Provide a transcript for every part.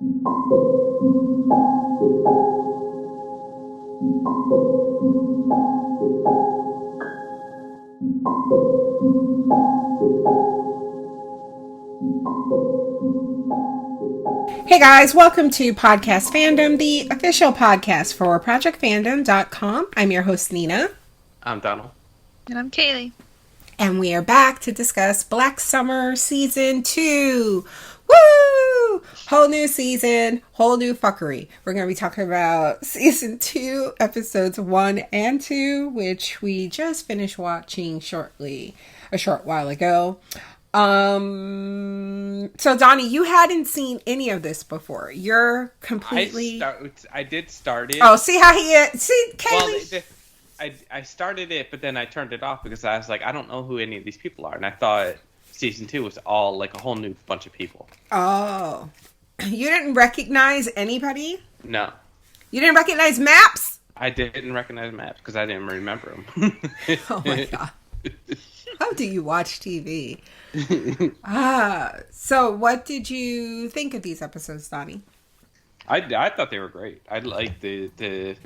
Hey guys, welcome to Podcast Fandom, the official podcast for ProjectFandom.com. I'm your host, Nina. I'm Donald. And I'm Kaylee. And we are back to discuss Black Summer Season 2. Woo! Whole new season, whole new fuckery. We're going to be talking about Season 2, Episodes 1 and 2, which we just finished watching a short while ago. So Donnie, you hadn't seen any of this before. You're completely. I did start it. Oh, see how he is. See, Kaylee. Well, I started it, but then I turned it off because I was like, I don't know who any of these people are, and I thought season 2 was all like a whole new bunch of people. Oh, you didn't recognize anybody? No. You didn't recognize Maps? I didn't recognize Maps because I didn't remember him. Oh my god. How do you watch TV? So what did you think of these episodes, Donnie? I thought they were great. I liked the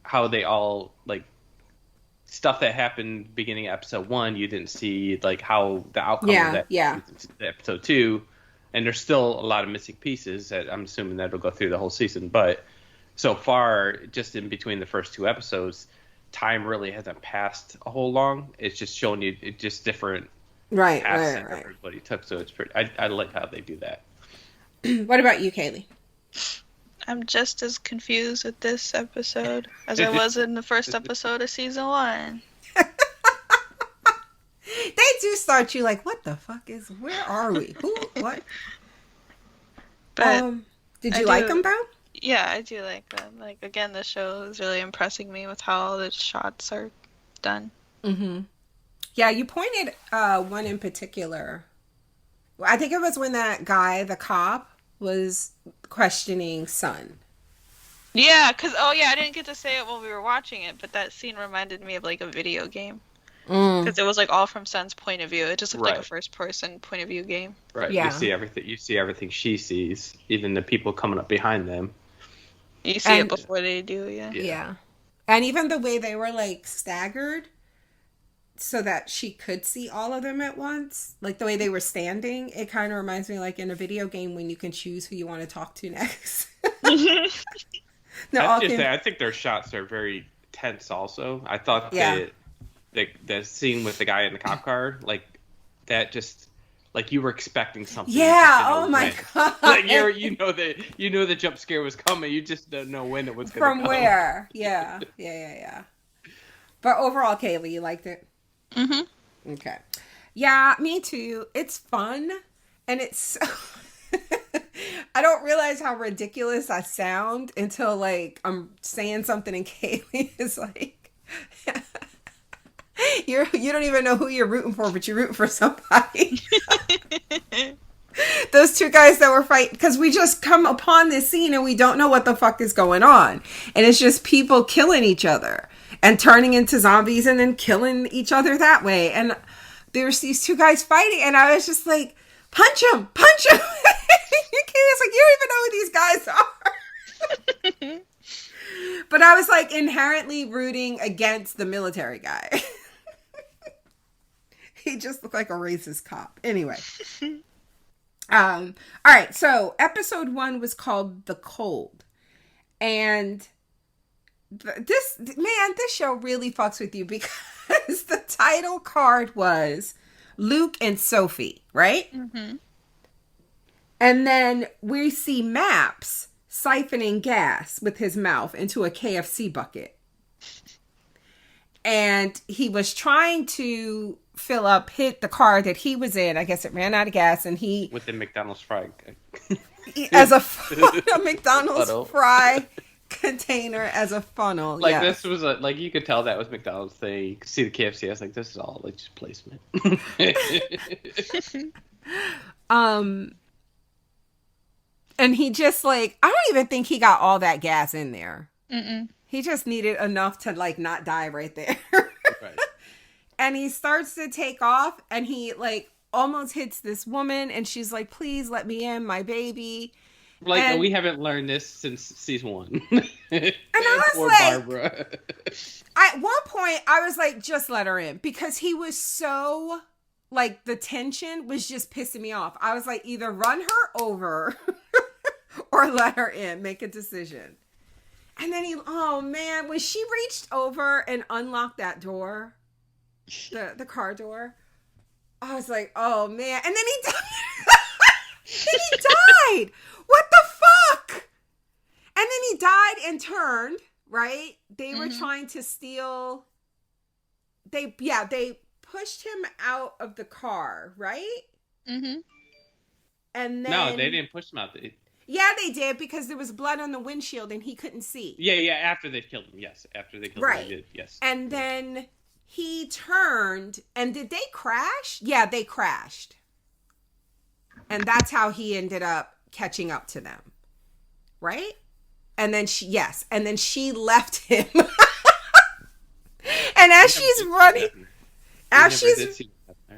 how they all like stuff that happened beginning of episode 1. You didn't see like how the outcome of that episode 2, and there's still a lot of missing pieces that I'm assuming that'll go through the whole season. But so far, just in between the first 2 episodes, time really hasn't passed a whole long. It's just showing you just different paths that everybody took. So it's pretty. I like how they do that. What about you, Kaylee? I'm just as confused with this episode as I was in the first episode of season 1. They do start you like, what the fuck is? Where are we? Who? What? But did you like them though? Yeah, I do like them. Like, again, the show is really impressing me with how all the shots are done. Mm-hmm. Yeah, you pointed one in particular. I think it was when that guy, the cop, was questioning Sun. Yeah, because, I didn't get to say it while we were watching it, but that scene reminded me of, like, a video game. Because it was, like, all from Sun's point of view. It just looked like a first-person point of view game. Right. Yeah. You see everything she sees, even the people coming up behind them. You see it before they do, Yeah. And even the way they were, like, staggered so that she could see all of them at once. Like, the way they were standing, it kind of reminds me, like, in a video game when you can choose who you want to talk to next. I think their shots are very tense also. I thought the scene with the guy in the cop car, like, that just... Like you were expecting something. Yeah. Oh my god. Like you know the jump scare was coming. You just don't know when it was going to come. From where? Yeah. But overall, Kaylee, you liked it. Mm-hmm. Okay. Yeah, me too. It's fun, and it's. I don't realize how ridiculous I sound until like I'm saying something, and Kaylee is like. You don't even know who you're rooting for, but you're rooting for somebody. Those 2 guys that were fighting, because we just come upon this scene and we don't know what the fuck is going on. And it's just people killing each other and turning into zombies and then killing each other that way. And there's these 2 guys fighting and I was just like, punch him. You can't, it's like, you don't even know who these guys are. But I was like inherently rooting against the military guy. He just looked like a racist cop. Anyway. All right. So episode 1 was called The Cold. And this show really fucks with you because the title card was Luke and Sophie, right? Mm-hmm. And then we see Maps siphoning gas with his mouth into a KFC bucket. And he was trying to hit the car that he was in. I guess it ran out of gas, and he with the McDonald's fry as a McDonald's fry container as a funnel. Like this was like you could tell that was McDonald's thing. You could see the KFC. I was like, this is all like just placement. And he just like I don't even think he got all that gas in there. Mm-mm. He just needed enough to like not die right there. Right. And he starts to take off and he like almost hits this woman, and she's like, please let me in, my baby. Like, and we haven't learned this since season 1. And I was Poor like, Barbara. At one point, I was like, just let her in. Because he was so, like, the tension was just pissing me off. I was like, either run her over or let her in. Make a decision. And then oh man, when she reached over and unlocked that door, the car door, I was like, oh man. And then he died. Then he died. What the fuck? And then he died and turned, right? They were trying to steal. They pushed him out of the car, right? Mm-hmm. And then no, they didn't push him out. Yeah, they did, because there was blood on the windshield and he couldn't see. Yeah, after they killed him, yes. After they killed him, they did, yes. And then he turned, and did they crash? Yeah, they crashed. And that's how he ended up catching up to them. Right? And then she left him. And as she's running,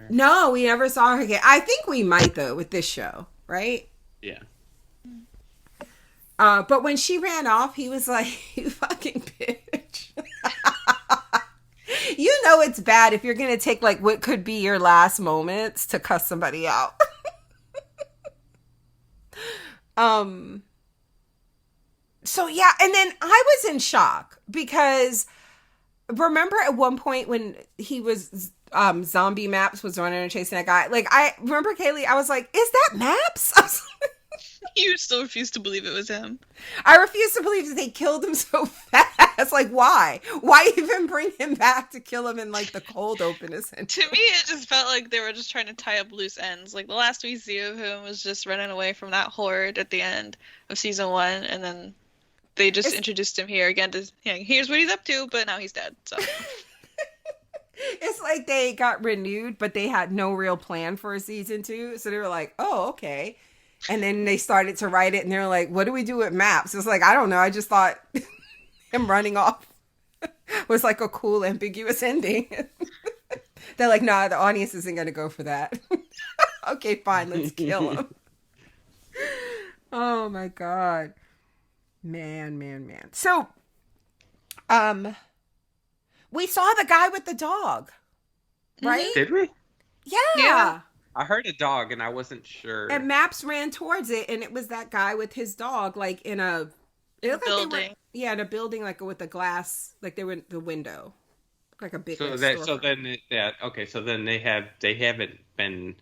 no, we never saw her again. I think we might, though, with this show, right? Yeah. But when she ran off, he was like, you fucking bitch. You know it's bad if you're going to take, like, what could be your last moments to cuss somebody out. So, yeah, and then I was in shock because remember at one point when he was, Zombie Maps was running and chasing that guy? Like, I remember, Kaylee, I was like, is that Maps? I was like, you still refuse to believe it was him. I refuse to believe that they killed him so fast. Like, why? Why even bring him back to kill him in, like, the cold open? Essentially? To me, it just felt like they were just trying to tie up loose ends. Like, the last we see of him was just running away from that horde at the end of season 1, and then they just introduced him here again to, here's what he's up to, but now he's dead, so... It's like they got renewed, but they had no real plan for a season 2, so they were like, oh, okay. And then they started to write it, and they're like, what do we do with Maps? It's like, I don't know. I just thought him running off was like a cool, ambiguous ending. They're like, nah, the audience isn't going to go for that. Okay, fine. Let's kill him. Oh, my God. Man. So, we saw the guy with the dog, right? Did we? Yeah. I heard a dog and I wasn't sure. And Maps ran towards it, and it was that guy with his dog, like in a building. In a building, like with a glass, like they were in the window, like a big. So then they haven't been.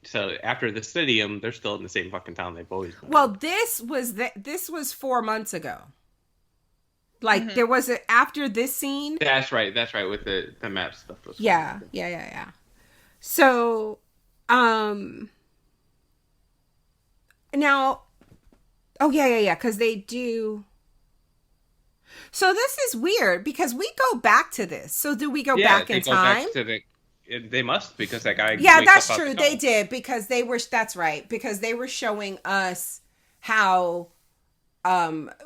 So after the stadium, they're still in the same fucking town they've always been. Well, this was 4 months ago. Like there was after this scene. That's right. With the map stuff. Yeah. So, now, because they do. So this is weird because we go back to this. So do we go back in time? They must, because that guy. Yeah, that's true. They did, because they were. That's right, because they were showing us how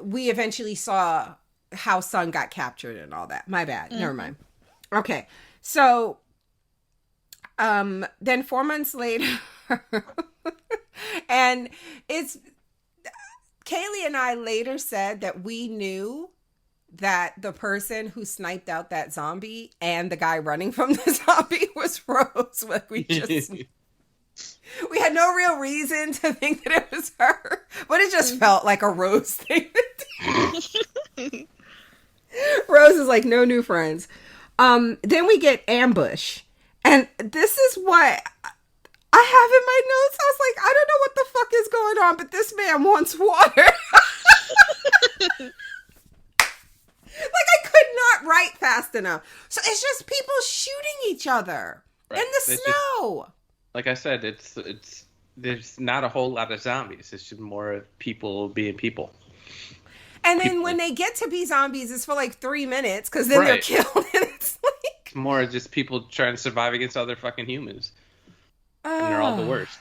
we eventually saw how Sun got captured and all that. My bad. Never mind. Okay, so then 4 months later, and it's Kaylee and I later said that we knew that the person who sniped out that zombie and the guy running from the zombie was Rose. Like we had no real reason to think that it was her, but it just felt like a Rose thing. Rose is like, no new friends. Then we get Ambush, and this is what I have in my notes. I was like, I don't know what the fuck is going on, but this man wants water. Like, I could not write fast enough. So it's just people shooting each other in the snow. Like I said, it's there's not a whole lot of zombies. It's just more people being people. And then when they get to be zombies, it's for like 3 minutes, because then they're killed. And it's like more just people trying to survive against other fucking humans. And they're all the worst.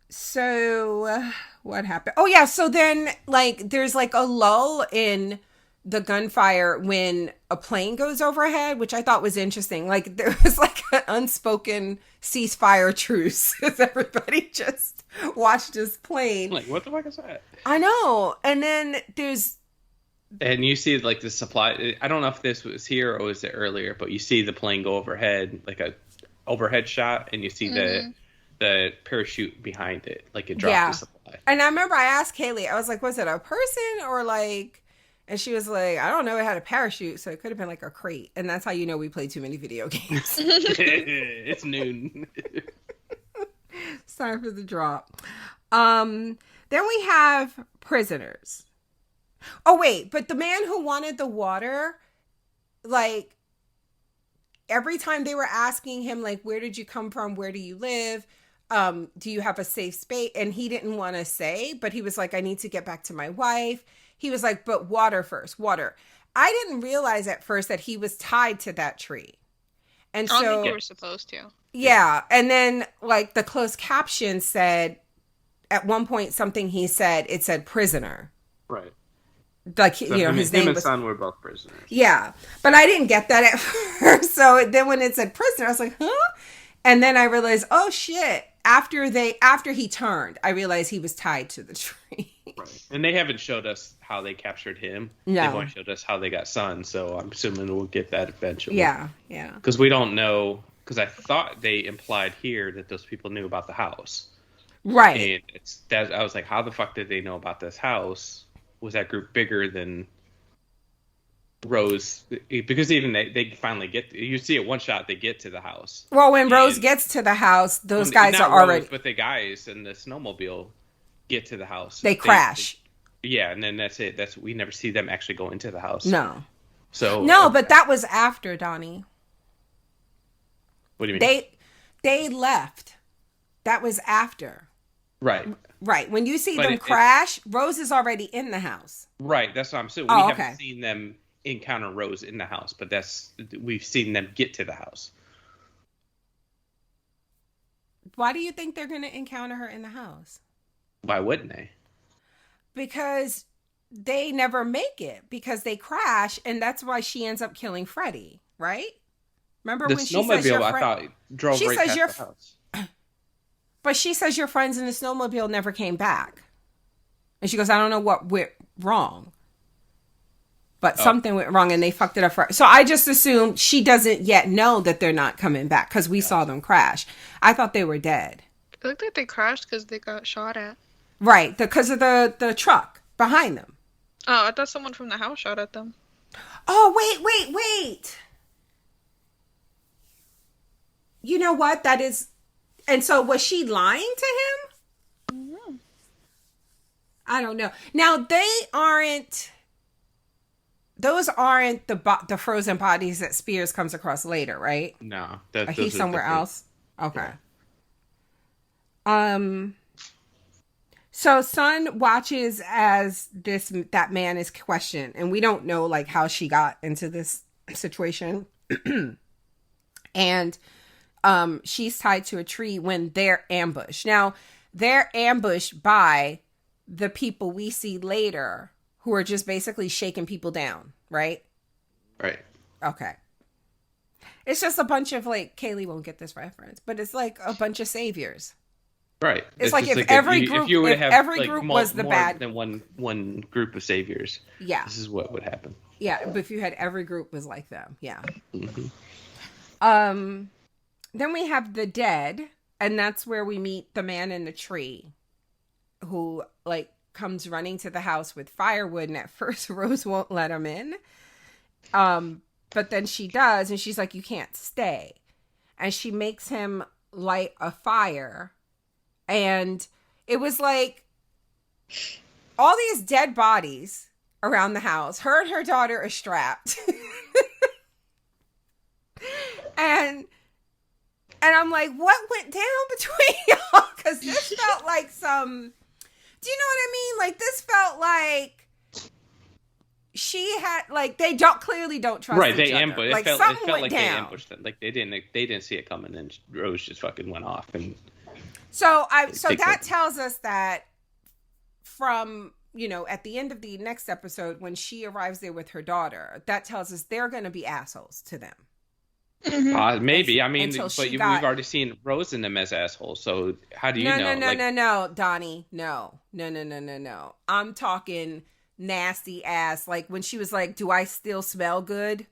So what happened? Oh yeah, so then like there's like a lull in the gunfire when a plane goes overhead, which I thought was interesting. Like there was like an unspoken ceasefire truce as everybody just watched this plane. Like, what the fuck is that? I know. And then and you see like the supply. I don't know if this was here or was it earlier, but you see the plane go overhead, like a overhead shot, and you see the parachute behind it, like it dropped the supply. And I remember I asked Kaylee, I was like, was it a person or like, and she was like, I don't know, it had a parachute, so it could have been like a crate. And that's how you know we play too many video games. It's noon. It's time for the drop. Then we have prisoners. Oh, wait, but the man who wanted the water, like, every time they were asking him, like, where did you come from? Where do you live? Do you have a safe space? And he didn't want to say, but he was like, I need to get back to my wife. He was like, but water first, water. I didn't realize at first that he was tied to that tree. And I don't so think you were supposed to. Yeah. And then like the closed caption said, at one point something he said, it said prisoner. Right. Like, so you know, his name and was... son were both prisoners. Yeah. But I didn't get that at first. So then when it said prisoner, I was like, huh? And then I realized, oh shit. After he turned, I realized he was tied to the tree. Right. And they haven't showed us how they captured him. No. They've only showed us how they got Son, so I'm assuming we'll get that eventually. Yeah, yeah. Because we don't know, because I thought they implied here that those people knew about the house. Right. And I was like, how the fuck did they know about this house? Was that group bigger than Rose? Because even they finally you see it one shot, they get to the house. Well, when Rose gets to the house, those guys are already... Rose, but the guys in the snowmobile get to the house. They crash. Yeah, and then that's it. We never see them actually go into the house. No. So no, but that was after, Donnie. What do you mean? They left. That was after. Right. Right. When you see them crash, Rose is already in the house. Right. That's what I'm saying. We haven't seen them encounter Rose in the house, but we've seen them get to the house. Why do you think they're going to encounter her in the house? Why wouldn't they? Because they never make it, because they crash, and that's why she ends up killing Freddie, right? Remember when she says your friend... I thought drove right past the house. But she says your friends in the snowmobile never came back. And she goes, I don't know what went wrong. But something went wrong and they fucked it up for her. So I just assumed she doesn't yet know that they're not coming back because we saw them crash. I thought they were dead. It looked like they crashed because they got shot at. Right, because of the truck behind them. Oh, I thought someone from the house shot at them. Oh, wait. You know what? That is... And so was she lying to him? Mm-hmm. I don't know. Now, those aren't the frozen bodies that Spears comes across later, right? No. He's somewhere else? Okay. So Sun watches as that man is questioned, and we don't know like how she got into this situation. And she's tied to a tree when they're ambushed. Now, they're ambushed by the people we see later who are just basically shaking people down, right? Right. Okay. It's just a bunch of like, Kaylee won't get this reference, but it's like a bunch of saviors. Right. It's like if every group was the bad than one group of saviors. Yeah. This is what would happen. Yeah, but if you had every group was like them, yeah. Mm-hmm. Then we have the dead, and that's where we meet the man in the tree who like comes running to the house with firewood, and at first Rose won't let him in. But then she does, and she's like, you can't stay. And she makes him light a fire. And it was like all these dead bodies around the house. Her and her daughter are strapped. And I'm like, what went down between y'all? Because this felt like some... Do you know what I mean? Like, this felt like she had... Like, they clearly don't trust each other. They ambushed. Like, it something felt went like down. they ambushed them. Like, they didn't see it coming, and Rose just fucking went off. And So that tells us that from at the end of the next episode, when she arrives there with her daughter, that tells us they're going to be assholes to them. Maybe. I mean, but we've already seen Rose and them as assholes. So how do you know? No, Donnie. No. I'm talking nasty ass. Like when she was like, "Do I still smell good?"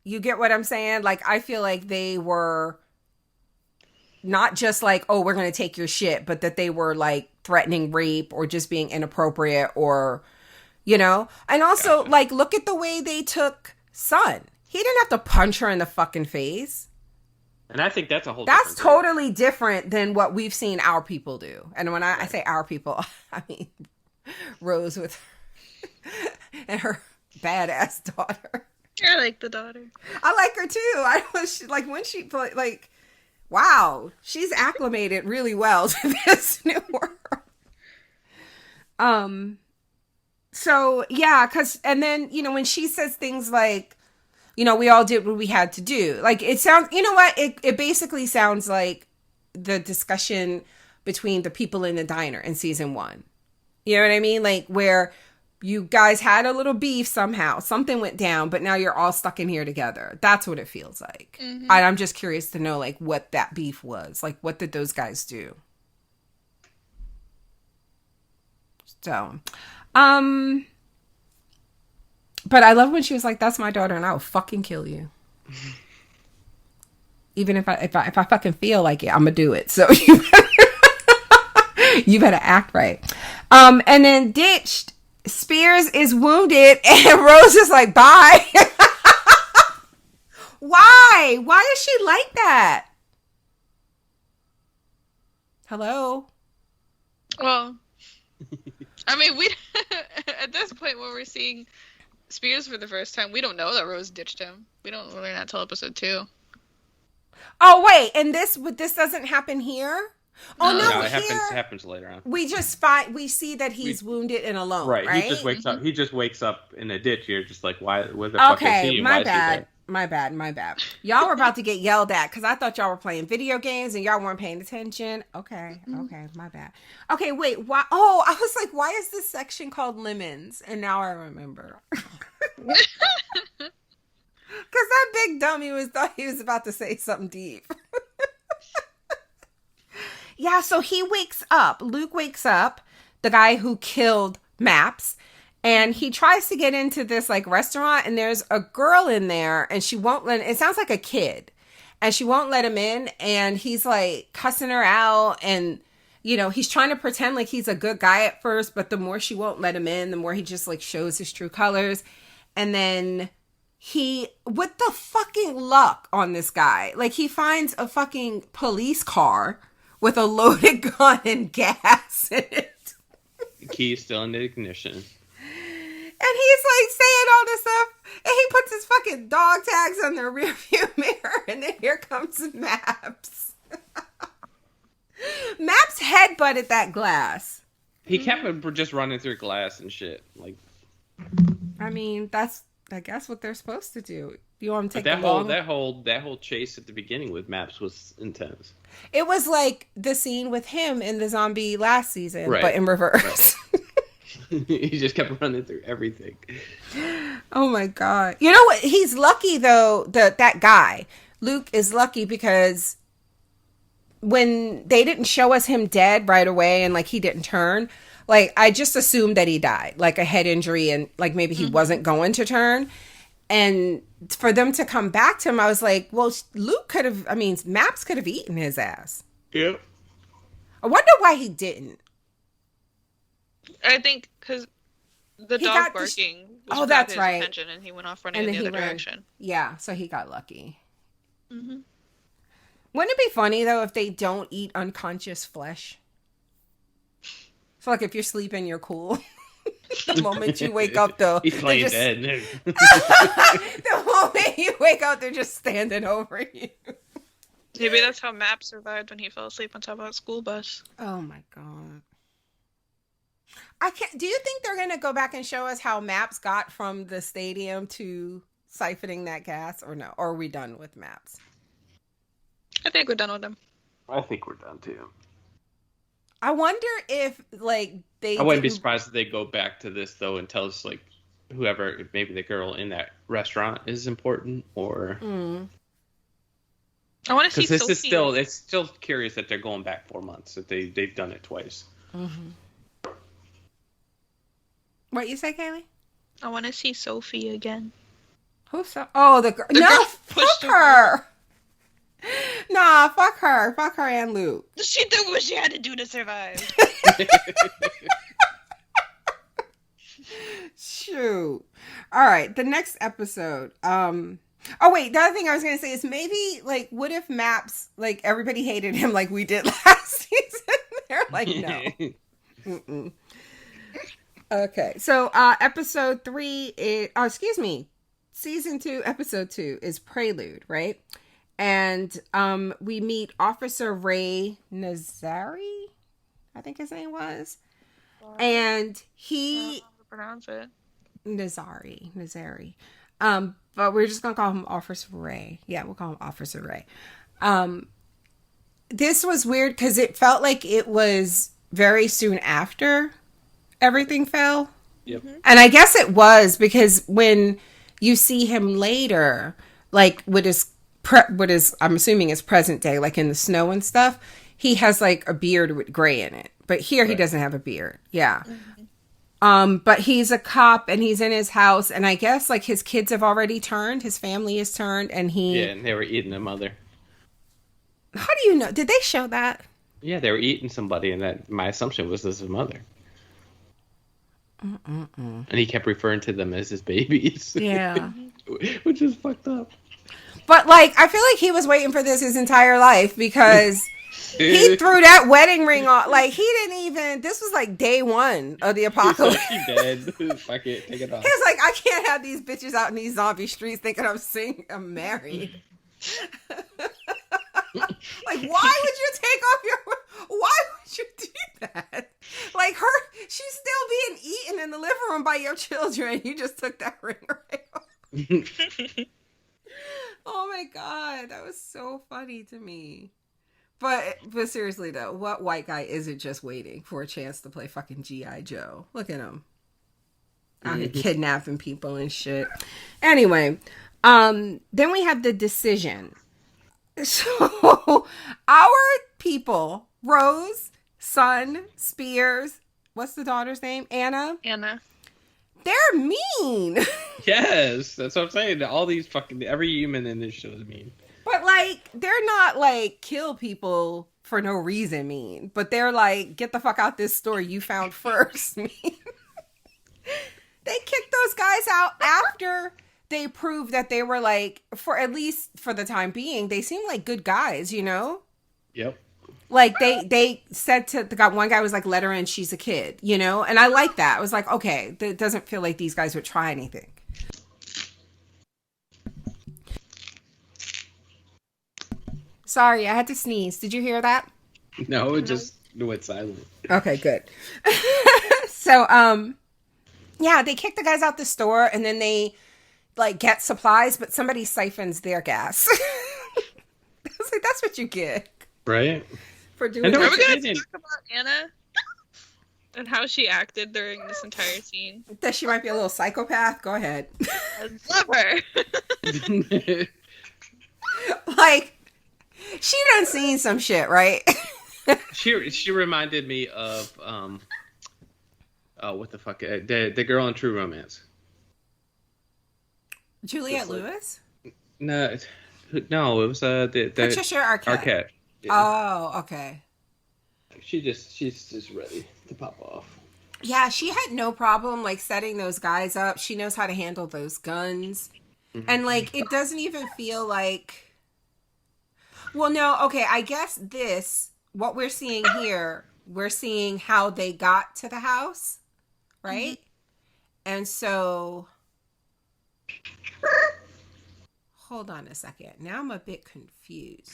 You get what I'm saying? Like, I feel like they were not just like, "Oh, we're going to take your shit," but that they were like threatening rape or just being inappropriate or, And also, like, look at the way they took Sun. He didn't have to punch her in the fucking face. And I think that's a whole That's totally different than what we've seen our people do. And when I say our people, I mean Rose with and her badass daughter. I like the daughter. I like her too. I was like when she played, like, wow, she's acclimated really well to this new world. So yeah, and then when she says things like, we all did what we had to do. Like, it sounds, it basically sounds like the discussion between the people in the diner in season 1. You know what I mean? Like, where you guys had a little beef somehow. Something went down, but now you're all stuck in here together. That's what it feels like. Mm-hmm. I'm just curious to know, like, what that beef was. Like, what did those guys do? So, but I love when she was like, "That's my daughter, and I will fucking kill you." Even if I fucking feel like it, I'm gonna do it. So you better act right. And then ditched. Spears is wounded, and Rose is like, "Bye." Why? Why is she like that? Hello. Well, I mean, we at this point when we're seeing Spears for the first time, we don't know that Rose ditched him. We don't learn that till episode 2. Oh wait, and this doesn't happen here? Oh no, it happens later on. We see that he's wounded and alone. Right. He just wakes up. He just wakes up in a ditch. You're just like, why? Where the fuck is he? My bad. My bad. Y'all were about to get yelled at because I thought y'all were playing video games and y'all weren't paying attention. Okay, my bad. Okay, wait, why? Oh, I was like, why is this section called lemons? And now I remember. Because that big dummy thought he was about to say something deep. Yeah, so he wakes up. Luke wakes up, the guy who killed Maps. And he tries to get into this like restaurant, and there's a girl in there, and she won't let. It sounds like a kid, and she won't let him in. And he's like cussing her out, and he's trying to pretend like he's a good guy at first, but the more she won't let him in, the more he just like shows his true colors. And then with the fucking luck on this guy, like he finds a fucking police car with a loaded gun and gas in it. The key's still in the ignition. And he's like saying all this stuff, and he puts his fucking dog tags on the rearview mirror, and then here comes Maps. Maps headbutted that glass. He kept just running through glass and shit. Like, I mean, that's I guess what they're supposed to do. You want to take that whole chase at the beginning with Maps was intense. It was like the scene with him in the zombie last season, but in reverse. Right. He just kept running through everything. Oh my god! You know what? He's lucky though. That guy Luke is lucky because when they didn't show us him dead right away and like he didn't turn, like I just assumed that he died, like a head injury, and like maybe he wasn't going to turn. And for them to come back to him, I was like, well, Maps could have eaten his ass. Yep. I wonder why he didn't. I think because the dog barking was that's his right. attention, and he went off running in the other direction. Yeah, so he got lucky. Mm-hmm. Wouldn't it be funny though if they don't eat unconscious flesh? So like if you're sleeping, you're cool. The moment you wake up, though, he's playing dead. The moment you wake up, they're just standing over you. Maybe that's how Map survived when he fell asleep on top of that school bus. Oh my god. I can't. Do you think they're gonna go back and show us how Maps got from the stadium to siphoning that gas, or no? Or are we done with Maps? I think we're done with them. I think we're done too. I wonder if like I wouldn't be surprised if they go back to this though and tell us like whoever, maybe the girl in that restaurant is important, or I want to see because Sophie. it's still curious that they're going back 4 months, that they've done it twice. Mm-hmm. What you say, Kaylee? I want to see Sophie again. Who's so? Oh, the girl. No, fuck her. Nah, fuck her. Fuck her and Luke. She did what she had to do to survive. Shoot. All right, the next episode. Oh wait, the other thing I was gonna say is maybe like, what if Maps, like everybody hated him like we did last season? They're like, no. Mm-mm. Okay, so episode 3 is, season 2, episode 2 is Prelude, right? And we meet Officer Ray Nazari, I think his name was. And he... I don't know how to pronounce it. Nazari. But we're just going to call him Officer Ray. Yeah, we'll call him Officer Ray. This was weird because it felt like it was very soon after everything fell. Yep. And I guess it was because when you see him later, like what is I'm assuming is present day, like in the snow and stuff, he has like a beard with gray in it. But here he doesn't have a beard. Yeah. Mm-hmm. But he's a cop and he's in his house, and I guess like his kids have already turned, his family has turned, and and they were eating a mother. How do you know? Did they show that? Yeah, they were eating somebody, and that my assumption was this is mother. And he kept referring to them as his babies. Yeah. Which is fucked up. But like, I feel like he was waiting for this his entire life because he threw that wedding ring on. Like, he didn't even, this was like day 1 of the apocalypse. He's like, dead. Fuck it, take it off. He's like, I can't have these bitches out in these zombie streets thinking I'm married. Like, why would you take off why would you do that? Like, she's still being eaten in the living room by your children. You just took that ring right off. Oh my God, that was so funny to me. But seriously though, what white guy isn't just waiting for a chance to play fucking G.I. Joe? Look at him. Out here kidnapping people and shit. Anyway, then we have the decision. So our people, Rose, Sun, Spears, what's the daughter's name? Anna. They're mean. Yes, that's what I'm saying. All these every human in this show is mean. But like, they're not like kill people for no reason mean. But they're like, get the fuck out this store you found first mean. They kicked those guys out after they proved that they were like, for at least for the time being, they seem like good guys, you know? Yep. Like they said to the guy, one guy was like, let her in, she's a kid, you know? And I like that. I was like, okay, it doesn't feel like these guys would try anything. Sorry, I had to sneeze. Did you hear that? No, it just went silent. Okay, good. So, yeah, they kick the guys out the store and then they like get supplies, but somebody siphons their gas. I was like, that's what you get. Right? For doing that. Are we going to talk about Anna? And how she acted during this entire scene? That she might be a little psychopath? Go ahead. I love her. Like, she done seen some shit, right? She reminded me of what the fuck? The girl in True Romance. Juliette Lewis? No, it was the Patricia Arquette. Yeah. Oh, okay. She's just ready to pop off. Yeah, she had no problem like setting those guys up. She knows how to handle those guns. Mm-hmm. And like it doesn't even feel like, well, no, okay, I guess what we're seeing here, we're seeing how they got to the house, right? Mm-hmm. And so hold on a second. Now I'm a bit confused.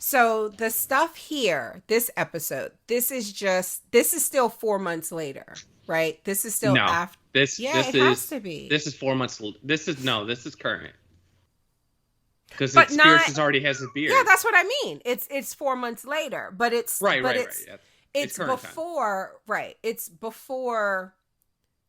So the stuff here, this episode, this is still 4 months later, right? This is still after. It has to be. This is 4 months. This is current. Because Spears already has a beard. Yeah, that's what I mean. It's 4 months later, but it's right. Yeah. It's before time. Right. It's before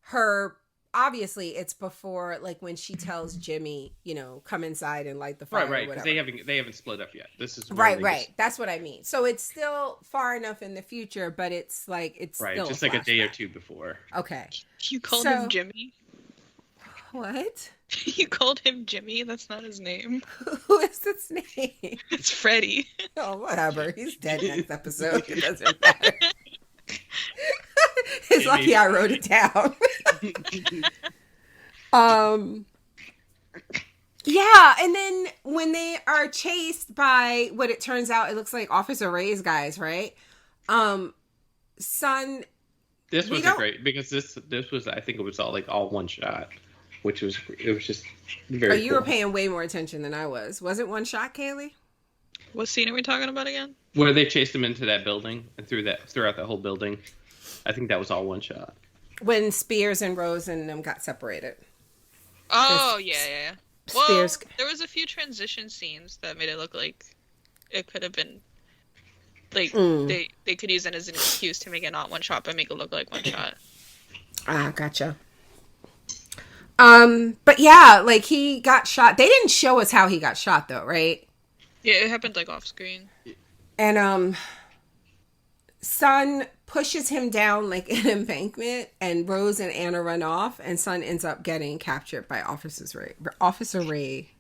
her. Obviously, it's before like when she tells Jimmy, come inside and light the fire. Right. Because they haven't split up yet. This is right. That's what I mean. So it's still far enough in the future, but it's like still just like a day or two before. Okay. You called him Jimmy. What? You called him Jimmy? That's not his name. Who is his name? It's Freddy. Oh, whatever. He's dead next episode. It doesn't matter. It's lucky I wrote it down. Yeah, and then when they are chased by what it turns out, it looks like Officer Ray's guys, right? Son. This was great because this was, I think it was all one shot, it was just very. You were paying way more attention than I was. Was it one shot, Kaylee? What scene are we talking about again? Where they chased him into that building and throughout that whole building. I think that was all one shot. When Spears and Rose and them got separated. Oh, yeah. Well, there was a few transition scenes that made it look like it could have been like they could use it as an excuse to make it not one shot, but make it look like one shot. Ah, gotcha. But yeah, like he got shot. They didn't show us how he got shot though, right? Yeah, it happened like off screen. And Son pushes him down like an embankment, and Rose and Anna run off, and Son ends up getting captured by Officer Ray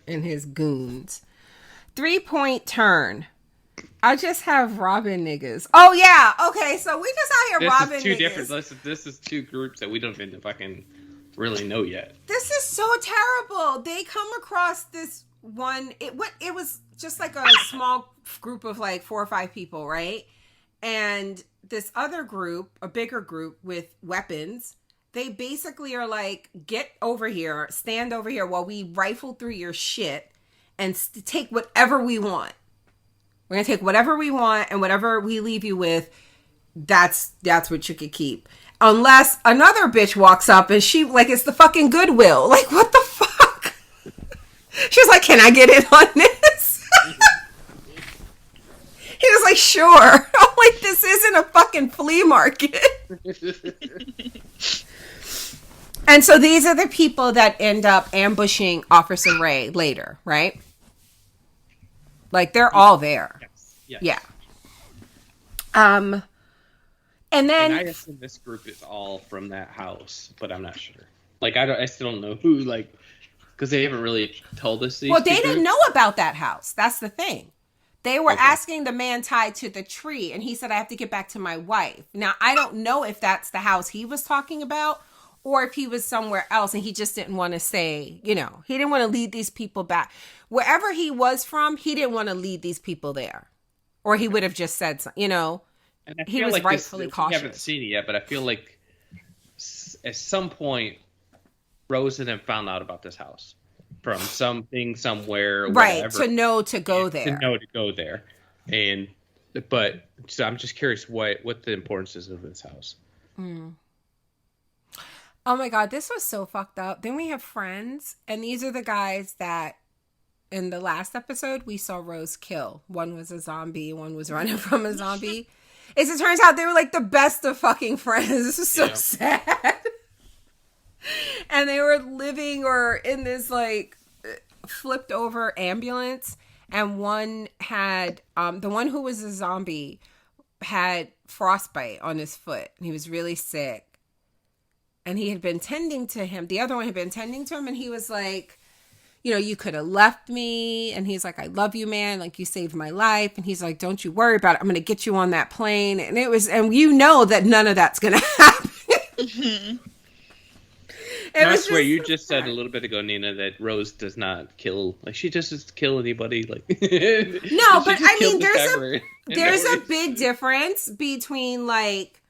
and his goons. 3-point turn. I just have Robin niggas. Oh yeah, okay. So we just out here Robin niggas. This is two groups that we don't even fucking really know yet. This is so terrible. They come across this one. It was just like a small group of like 4 or 5 people, right? And this other group, a bigger group with weapons, they basically are like, get over here, stand over here while we rifle through your shit and take whatever we want. We're going to take whatever we want, and whatever we leave you with, that's what you could keep. Unless another bitch walks up and she, like, it's the fucking Goodwill. Like, what the fuck? She's like, can I get in on this? He was like, sure. I'm like, this isn't a fucking flea market. And so these are the people that end up ambushing Officer Ray later, right? Like, they're all there. Yes. Yeah. And then... And I assume this group is all from that house, but I'm not sure. Like, I still don't know who, like... Because they haven't really told us these. Well, they didn't know about that house. That's the thing. They were asking the man tied to the tree, and he said, I have to get back to my wife. Now, I don't know if that's the house he was talking about, or if he was somewhere else and he just didn't want to say, he didn't want to lead these people back. Wherever he was from, he didn't want to lead these people there. Or he would have just said something, And he was like rightfully cautious. We haven't seen it yet, but I feel like at some point, Rose and them found out about this house from something, somewhere, right, whatever. To know to go there. To know to go there. So I'm just curious what the importance is of this house. Mm. Oh my God, this was so fucked up. Then we have friends, and these are the guys that in the last episode we saw Rose kill. One was a zombie, one was running from a zombie. As it turns out, they were like the best of fucking friends. This is so sad. And they were living or in this like flipped over ambulance, and one had the one who was a zombie had frostbite on his foot, and he was really sick. And he had been tending to him. The other one had been tending to him, and he was like, you could have left me. And he's like, I love you, man. Like, you saved my life. And he's like, don't you worry about it. I'm going to get you on that plane. And it was, and that none of that's going to happen. Mm-hmm. I swear, you just said a little bit ago, Nina, that Rose does not kill. Like, she just doesn't kill anybody. Like, no, but I mean, there's a big difference between like,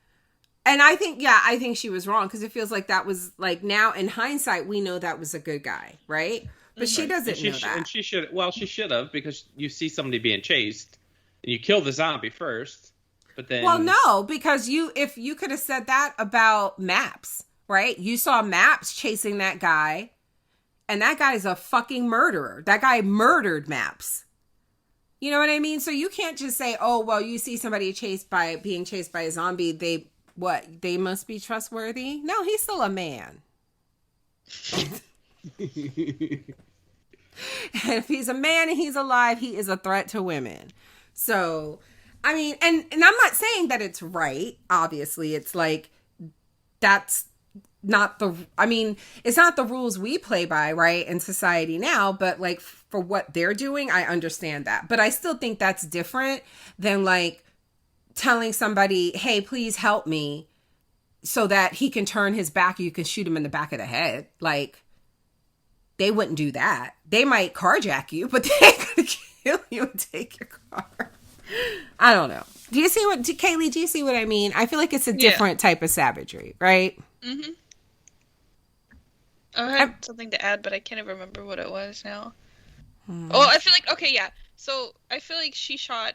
and I think she was wrong, because it feels like that was like, now in hindsight we know that was a good guy, right? But she doesn't know that. And she should have, because you see somebody being chased and you kill the zombie first, but then. Well, no, because if you could have said that about Maps. Right? You saw Maps chasing that guy, and that guy is a fucking murderer. That guy murdered Maps. You know what I mean? So you can't just say, oh, well, you see somebody being chased by a zombie, they must be trustworthy? No, he's still a man. And if he's a man and he's alive, he is a threat to women. So, I mean, and I'm not saying that it's right. Obviously, it's like, that's not it's not the rules we play by, right, in society now, but like for what they're doing, I understand that. But I still think that's different than like telling somebody, hey, please help me, so that he can turn his back, you can shoot him in the back of the head. Like, they wouldn't do that. They might carjack you, but they ain't gonna kill you and take your car. I don't know. Kaylee, do you see what I mean? I feel like it's a different type of savagery, right? Mm-hmm. I had something to add, but I can't even remember what it was now. Oh, I feel like, okay, yeah. So, I feel like she shot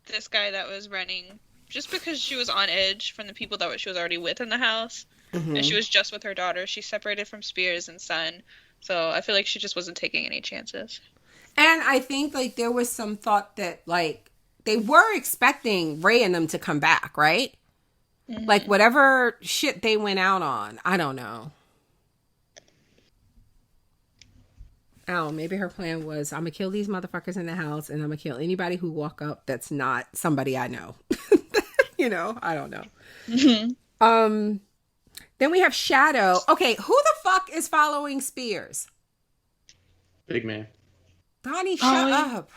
this guy that was running just because she was on edge from the people that she was already with in the house. Mm-hmm. And she was just with her daughter. She separated from Spears and Son. So, I feel like she just wasn't taking any chances. And I think, like, there was some thought that, like, they were expecting Ray and them to come back, right? Mm-hmm. Like, whatever shit they went out on, I don't know. Oh, maybe her plan was, I'm going to kill these motherfuckers in the house, and I'm going to kill anybody who walk up that's not somebody I know. You know? I don't know. Mm-hmm. Then we have Shadow. Okay, who the fuck is following Spears? Big man. Donnie, shut up.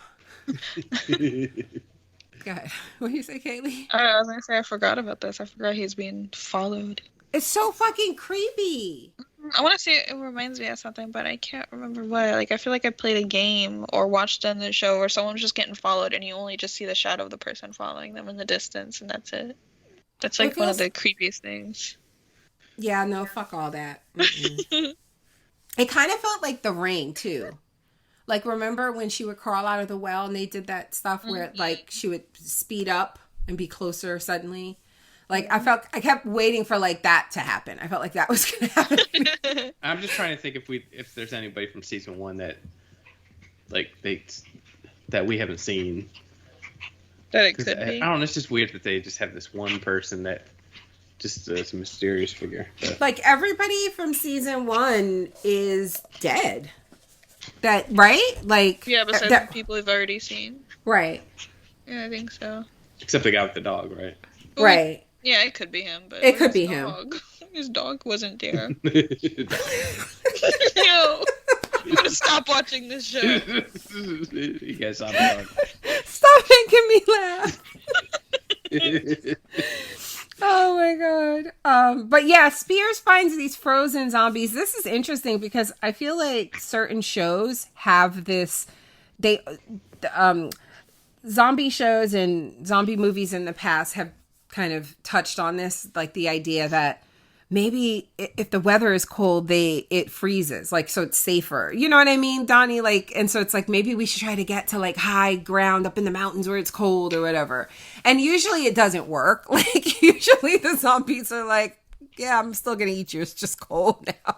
God. What do you say, Kaylee? I was going to say, I forgot about this. I forgot he's being followed. It's so fucking creepy. I want to say it reminds me of something, but I can't remember what. Like, I feel like I played a game or watched on the show where someone was just getting followed and you only just see the shadow of the person following them in the distance, and that's it. That's like one of the creepiest things. Yeah, no, fuck all that. It kind of felt like The Ring, too. Like, remember when she would crawl out of the well and they did that stuff where, like, she would speed up and be closer suddenly? Like, I kept waiting for, like, that to happen. I felt like that was going to happen. I'm just trying to think if there's anybody from season 1 that, like, that we haven't seen. That it could be. I don't know, it's just weird that they just have this one person that just is a mysterious figure. But. Like, everybody from season 1 is dead. That, right? Like, yeah, besides the people we've already seen. Right. Yeah, I think so. Except the guy with the dog, right? Right. Yeah, it could be him, but it could be him. His dog wasn't there. No, I'm gonna stop watching this show. You guys saw the dog. Stop making me laugh. Oh my god. But yeah, Spears finds these frozen zombies. This is interesting because I feel like certain shows have this. Zombie shows and zombie movies in the past have kind of touched on this, like the idea that maybe if the weather is cold, it freezes, like, so it's safer. You know what I mean, Donnie? Like, and so it's like, maybe we should try to get to like high ground up in the mountains where it's cold or whatever. And usually it doesn't work. Like, usually the zombies are like, yeah, I'm still gonna eat you. It's just cold now.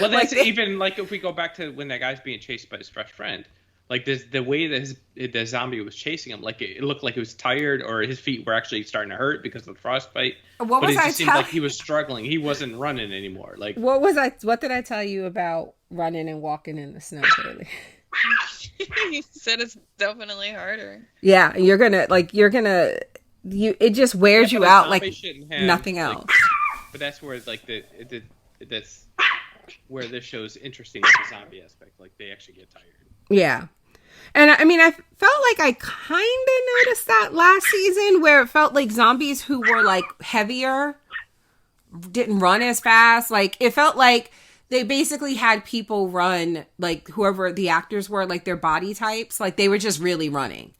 Well, that's like, even like if we go back to when that guy's being chased by his best friend. Like, the way that the zombie was chasing him, like, it looked like he was tired or his feet were actually starting to hurt because of the frostbite. But it just seemed like he was struggling. He wasn't running anymore. Like, what did I tell you about running and walking in the snow, Haley? You said it's definitely harder. Yeah, it just wears you out like nothing else. Like, but that's where, like, that's where this show's interesting, is the zombie aspect. Like, they actually get tired. Yeah. And I mean, I felt like I kind of noticed that last season where it felt like zombies who were like heavier didn't run as fast. Like, it felt like they basically had people run, like whoever the actors were, like their body types, like they were just really running.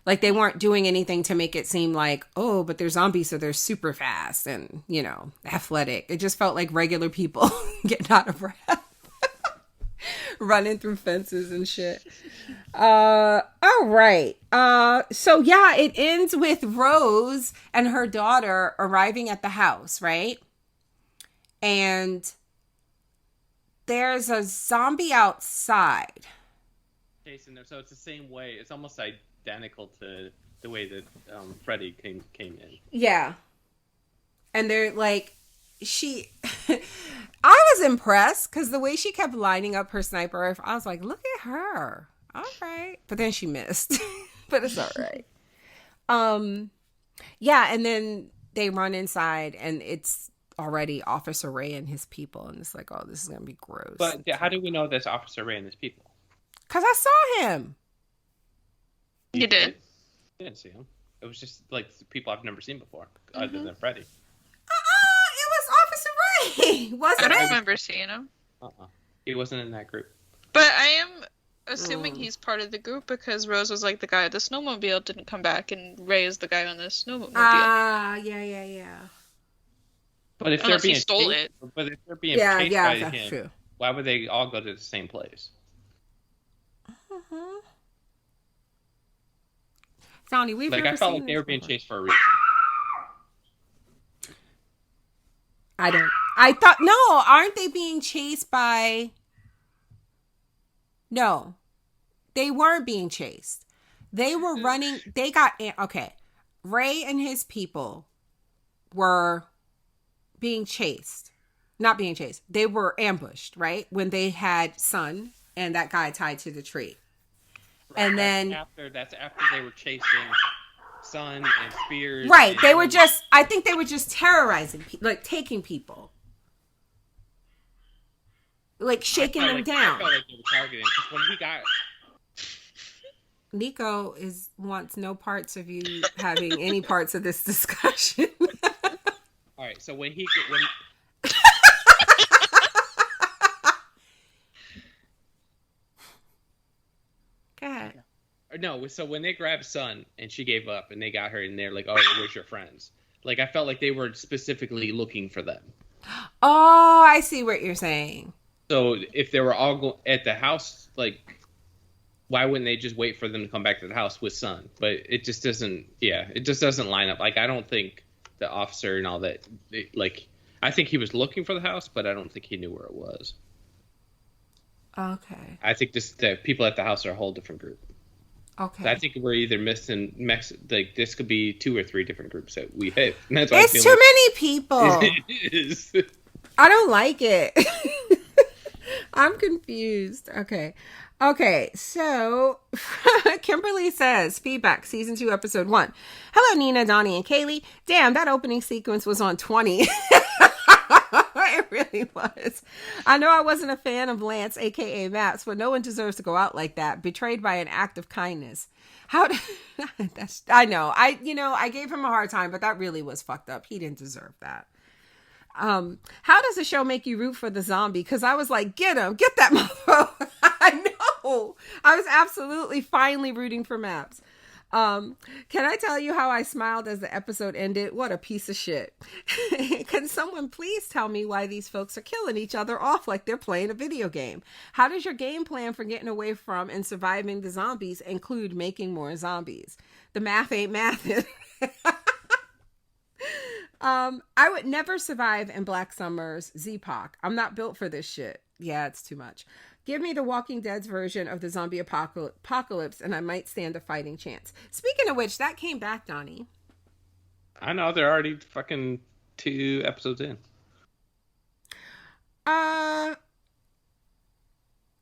Like, they weren't doing anything to make it seem like, oh, but they're zombies, so they're super fast and, you know, athletic. It just felt like regular people getting out of breath. Running through fences and shit. All right. So yeah, it ends with Rose and her daughter arriving at the house, right? And there's a zombie outside. Jason, so it's the same way. It's almost identical to the way that Freddy came in. Yeah. And they're like, I was impressed because the way she kept lining up her sniper rifle, I was like, look at her. All right. But then she missed. But it's all right. Yeah, and then they run inside and it's already Officer Ray and his people. And it's like, oh, this is going to be gross. But how do we know that's Officer Ray and his people? Because I saw him. You did? I didn't see him. It was just like people I've never seen before, other than Freddy. It was Officer Ray. Wasn't I it? don't remember seeing him. He wasn't in that group. But I am assuming he's part of the group because Rose was like the guy at the snowmobile didn't come back, and Ray is the guy on the snowmobile. Yeah. But if Unless they're being he stole chased, it. But if they're being chased by that's him, true. why would they all go to the same place? Donnie, we've never I felt seen like they were being chased for a reason. I thought, no, aren't they being chased by... No, they weren't being chased. They were running, okay. Ray and his people were being chased. Not being chased. They were ambushed, right? When they had Sun and that guy tied to the tree. Right, and then... That's after they were chasing Sun and Spears. Right, they were just... I think they were just terrorizing, like taking people. Like shaking them down. I felt like they were targeting because when he got... Nico wants no parts of you having any parts of this discussion. All right, so when Go ahead. No, so when they grabbed Sun and she gave up and they got her and they're like, oh, where's your friends? Like, I felt like they were specifically looking for them. Oh, I see what you're saying. So if they were all at the house, like, why wouldn't they just wait for them to come back to the house with Sun? But it just doesn't, it just doesn't line up. Like, I don't think the officer and all that, I think he was looking for the house, but I don't think he knew where it was. Okay. I think the people at the house are a whole different group. Okay. So I think we're either missing this could be 2 or 3 different groups that we hit. It's too many people. It is. I don't like it. I'm confused. Okay, so Kimberly says, feedback, season 2, episode 1. Hello, Nina, Donnie, and Kaylee. Damn, that opening sequence was on 20. It really was. I know I wasn't a fan of Lance, aka Maps, but no one deserves to go out like that, betrayed by an act of kindness. I know. I gave him a hard time, but that really was fucked up. He didn't deserve that. How does the show make you root for the zombie? Because I was like, get him, get that motherfucker. I know. I was absolutely finally rooting for Maps. Can I tell you how I smiled as the episode ended? What a piece of shit. Can someone please tell me why these folks are killing each other off like they're playing a video game? How does your game plan for getting away from and surviving the zombies include making more zombies? The math ain't mathing. I would never survive in Black Summer's Z-Pac. I'm not built for this shit. Yeah, it's too much. Give me the Walking Dead's version of the zombie apocalypse and I might stand a fighting chance. Speaking of which, that came back, Donnie. I know, they're already fucking 2 episodes in.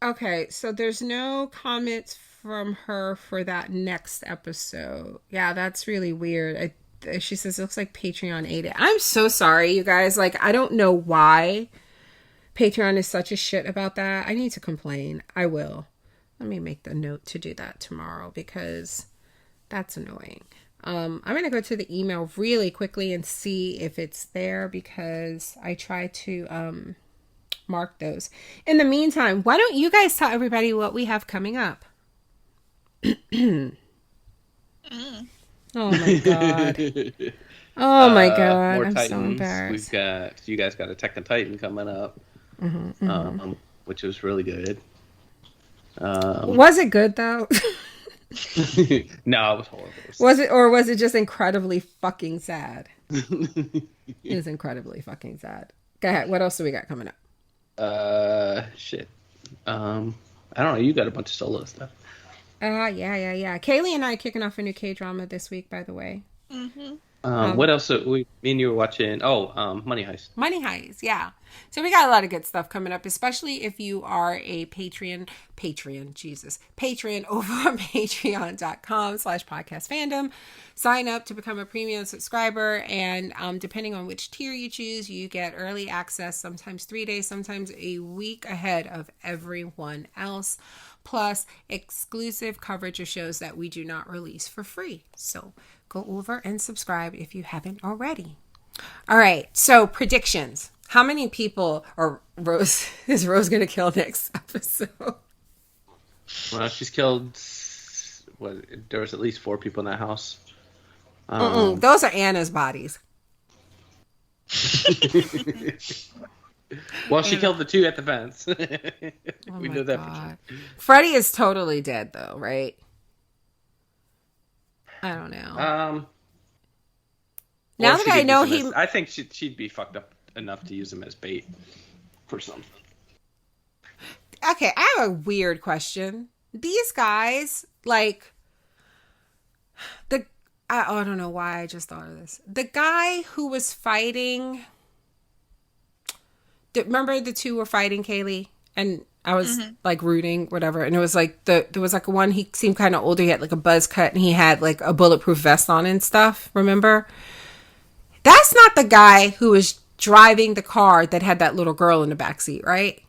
Okay, so there's no comments from her for that next episode. Yeah, that's really weird. She says, it looks like Patreon ate it. I'm so sorry, you guys. Like, I don't know why Patreon is such a shit about that. I need to complain. I will. Let me make the note to do that tomorrow because that's annoying. I'm going to go to the email really quickly and see if it's there because I try to mark those. In the meantime, why don't you guys tell everybody what we have coming up? Oh my god. Oh my god. More I'm Titans. so embarrassed. You guys got Attack on Titan coming up. Which was really good. Was it good though? No, it was horrible. Was it just incredibly fucking sad? It was incredibly fucking sad. Go ahead. What else do we got coming up? Shit. I don't know. You got a bunch of solo stuff. Yeah. Kaylee and I are kicking off a new K-drama this week, by the way. Mm-hmm. What else? Me and you were watching. Money Heist. Money Heist, yeah. So we got a lot of good stuff coming up, especially if you are a patron over on patreon.com/podcast fandom. Sign up to become a premium subscriber, and depending on which tier you choose, you get early access, sometimes 3 days, sometimes a week ahead of everyone else, plus exclusive coverage of shows that we do not release for free. So go over and subscribe if you haven't already. All right, so predictions. How many people is Rose going to kill next episode? Well, she's killed. There was at least 4 people in that house. Those are Anna's bodies. Well, she killed the 2 at the fence. We know that for sure. Freddie is totally dead, though, right? I don't know. Now that I know I think she'd be fucked up enough to use him as bait for something. Okay, I have a weird question. These guys, like, I don't know why I just thought of this. The guy who was fighting, remember the 2 were fighting, Kaylee? And I was like rooting, whatever. And it was like, there was like one, he seemed kind of older. He had like a buzz cut and he had like a bulletproof vest on and stuff. Remember? That's not the guy who was driving the car that had that little girl in the backseat, right?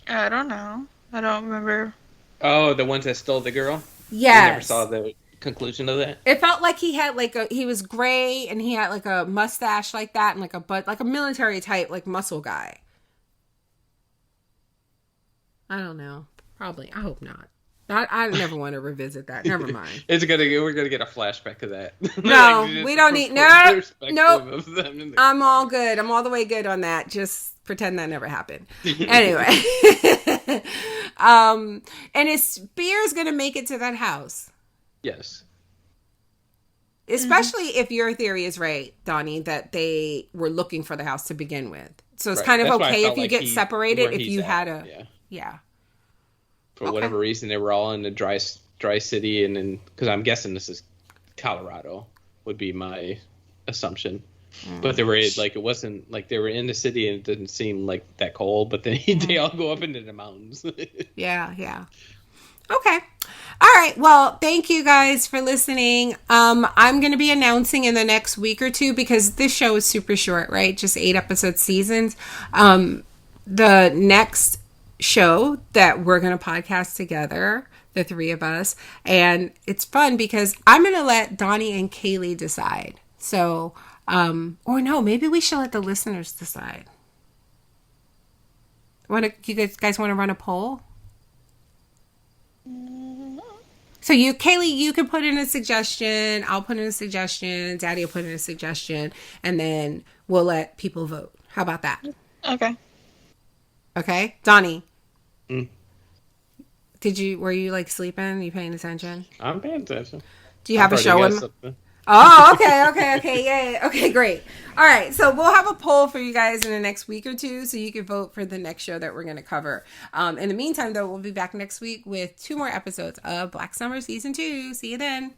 I don't know. I don't remember. Oh, the ones that stole the girl? Yes. You never saw the conclusion of that? It felt like he had he was gray and he had like a mustache like that and like a military type, like muscle guy. I don't know. Probably. I hope not. I never want to revisit that. Never mind. We're gonna get a flashback of that. No, like, we don't need. Nope. I'm all good. I'm all the way good on that. Just pretend that never happened. Anyway, and is Spears gonna make it to that house? Yes. Especially if your theory is right, Donnie, that they were looking for the house to begin with. So it's kind of okay if you get separated. If you had a yeah. For whatever reason, they were all in a dry city, and then because I'm guessing this is Colorado would be my assumption. But they were like, it wasn't like they were in the city, and it didn't seem like that cold. But then they all go up into the mountains. Yeah. Okay. All right. Well, thank you guys for listening. I'm going to be announcing in the next week or 2 because this show is super short, right? Just 8 episode seasons. The next show that we're going to podcast together, the 3 of us, and it's fun because I'm going to let Donnie and Kaylee decide. So, or no, maybe we should let the listeners decide. You guys want to run a poll? So Kaylee, you can put in a suggestion. I'll put in a suggestion. Daddy will put in a suggestion, and then we'll let people vote. How about that? Okay, Donnie. Were you like sleeping? You paying attention? I'm paying attention. Do you have a show in? Oh, okay, yay. Okay, great. All right, so we'll have a poll for you guys in the next week or 2, so you can vote for the next show that we're going to cover. In the meantime, though, we'll be back next week with 2 more episodes of Black Summer Season 2. See you then.